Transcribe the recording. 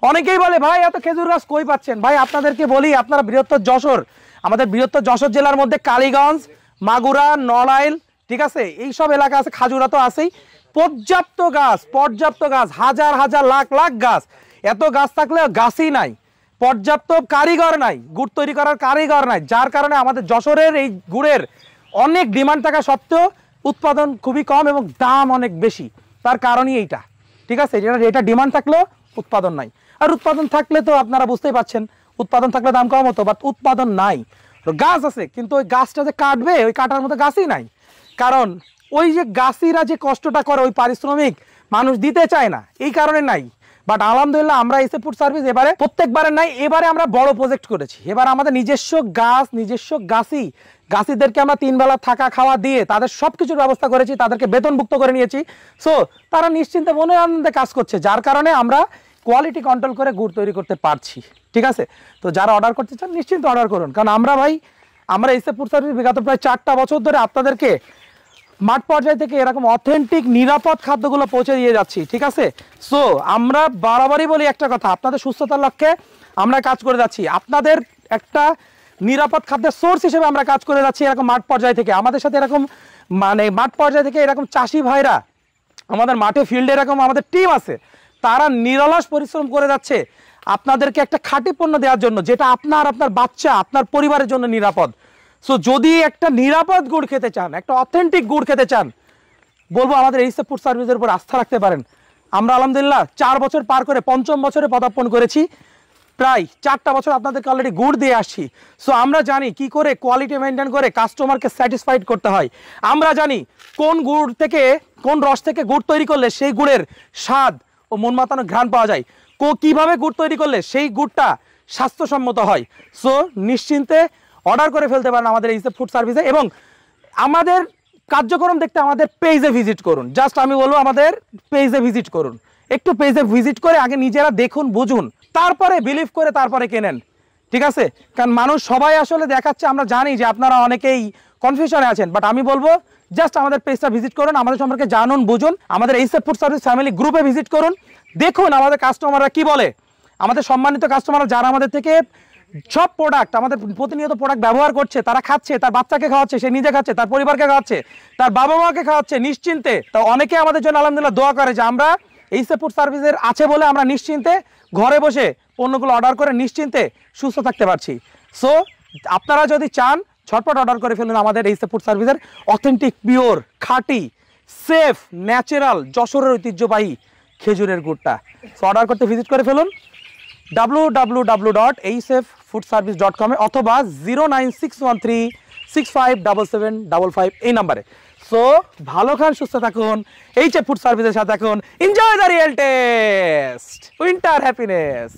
অনেকেই বলে ভাই এত খেজুর গাছ কই পাচ্ছেন? ভাই আপনাদেরকে বলি, আপনারা বৃহত্তর যশোর, আমাদের বৃহত্তর যশোর জেলার মধ্যে কালীগঞ্জ, মাগুরা, নড়াইল, ঠিক আছে, এইসব এলাকা আছে, খাজুরা তো আছেই, পর্যাপ্ত গাছ, হাজার হাজার লাখ লাখ গাছ। এত গাছ থাকলে গাছই নাই, পর্যাপ্ত কারিগর নাই, গুড় তৈরি করার কারিগর নাই, যার কারণে আমাদের যশোরের এই গুড়ের অনেক ডিমান্ড থাকা সত্ত্বেও উৎপাদন খুবই কম এবং দাম অনেক বেশি। তার কারণই এইটা, ঠিক আছে, এটা ডিমান্ড থাকলেও উৎপাদন নাই। আর উৎপাদন থাকলে তো আপনারা বুঝতেই পারছেন, উৎপাদন থাকলে দাম কম হতো, বাট উৎপাদন নাই। গাছ আছে কিন্তু ওই গাছটা যে কাটবে, ওই কাটার মতো গাছই নাই। কারণ ওই যে গাছিরা যে কষ্টটা করে, ওই পারিশ্রমিক মানুষ দিতে চায় না, এই কারণে নাই। বাট আলহামদুলিল্লাহ আমরা এসএফ ফুড সার্ভিস এবারে প্রত্যেকবারে নাই, এবারে আমরা বড় প্রজেক্ট করেছি। এবার আমাদের নিজস্ব গাছ, নিজস্ব গাছিদেরকে আমরা 3 বেলা থাকা খাওয়া দিয়ে তাদের সবকিছুর ব্যবস্থা করেছি, তাদেরকে বেতনভুক্ত করে নিয়েছি। সো তারা নিশ্চিন্তে মনে আনন্দে কাজ করছে, যার কারণে আমরা কোয়ালিটি কন্ট্রোল করে গুড় তৈরি করতে পারছি, ঠিক আছে। তো যারা অর্ডার করতে চান নিশ্চিন্তে অর্ডার করুন, কারণ আমরা এসএফ ফুড সার্ভিস বিগত প্রায় 4টা বছর ধরে আপনাদেরকে মাঠ পর্যায় থেকে এরকম অথেন্টিক নিরাপদ খাদ্যগুলো পৌঁছে দিয়ে যাচ্ছি, ঠিক আছে। সো আমরা বারবারই বলি একটা কথা, আপনাদের সুস্থতার লক্ষ্যে আমরা কাজ করে যাচ্ছি, আপনাদের একটা নিরাপদ খাদ্যের সোর্স হিসেবে আমরা কাজ করে যাচ্ছি। এরকম মাঠ পর্যায় থেকে আমাদের সাথে এরকম মাঠ পর্যায় থেকে এরকম চাষি ভাইরা, আমাদের মাঠে ফিল্ডে এরকম আমাদের টিম আছে, তারা নিরলস পরিশ্রম করে যাচ্ছে আপনাদেরকে একটা খাঁটি পণ্য দেওয়ার জন্য, যেটা আপনার বাচ্চা, আপনার পরিবারের জন্য নিরাপদ। সো যদি একটা নিরাপদ গুড় খেতে চান, একটা অথেন্টিক গুড় খেতে চান, বলবো আমাদের এসএফ ফুড সার্ভিসের উপর আস্থা রাখতে পারেন। আমরা আলহামদুলিল্লাহ 4 বছর পার করে 5ম বছরে পদার্পণ করেছি, প্রায় 4টা বছর আপনাদেরকে অলরেডি গুড় দিয়ে আসছি। সো আমরা জানি কি করে কোয়ালিটি মেনটেন করে কাস্টমারকে স্যাটিসফাইড করতে হয়। আমরা জানি কোন গুড় থেকে, কোন রস থেকে গুড় তৈরি করলে সেই গুড়ের স্বাদ ও মন মাতানো ঘ্রাণ পাওয়া যায়, কিভাবে গুড় তৈরি করলে সেই গুড়টা স্বাস্থ্যসম্মত হয়। সো নিশ্চিন্তে অর্ডার করে ফেলতে পারেন আমাদের এসএফ ফুড সার্ভিসে, এবং আমাদের কার্যক্রম দেখতে আমাদের পেজে ভিজিট করুন। জাস্ট আমি বলবো আমাদের পেজে ভিজিট করুন, একটু পেজে ভিজিট করে আগে নিজেরা দেখুন, বুঝুন, তারপরে বিলিভ করে তারপরে কেনেন, ঠিক আছে। কারণ মানুষ সবাই আসলে দেখাচ্ছে, আমরা জানি যে আপনারা অনেকেই কনফিউশনে আছেন, বাট আমি বলবো জাস্ট আমাদের পেজটা ভিজিট করুন, আমাদের সম্পর্কে জানুন, বুঝুন, আমাদের এসএফ ফুড সার্ভিস ফ্যামিলি গ্রুপে ভিজিট করুন, দেখুন আমাদের কাস্টমাররা কি বলে। আমাদের সম্মানিত কাস্টমাররা যারা আমাদের থেকে সব প্রোডাক্ট, আমাদের প্রতিনিয়ত প্রোডাক্ট ব্যবহার করছে, তারা খাচ্ছে, তার বাচ্চাকে খাওয়াচ্ছে, সে নিজে খাচ্ছে, তার পরিবারকে খাওয়াচ্ছে, তার বাবা মাকে খাওয়াচ্ছে নিশ্চিন্তে। তো অনেকে আমাদের জন্য আলহামদুলিল্লাহ দোয়া করে যে আমরা এসএফ ফুড সার্ভিসের আছে বলে আমরা নিশ্চিন্তে ঘরে বসে পণ্যগুলো অর্ডার করে নিশ্চিন্তে সুস্থ থাকতে পারছি। সো আপনারা যদি চান ঝটপট অর্ডার করে ফেলুন আমাদের এসএফ ফুড সার্ভিসের অথেন্টিক, পিওর, খাঁটি, সেফ, ন্যাচারাল যশোরের ঐতিহ্যবাহী খেজুরের গুড়টা। সো অর্ডার করতে ভিজিট করে ফেলুন www.asffoodservice.com অথবা 09613657755 এই নাম্বারে। সো ভালো খান, সুস্থ থাকুন, এইচএফ ফুড সার্ভিসের সাথে থাকুন। Enjoy the real test, winter happiness.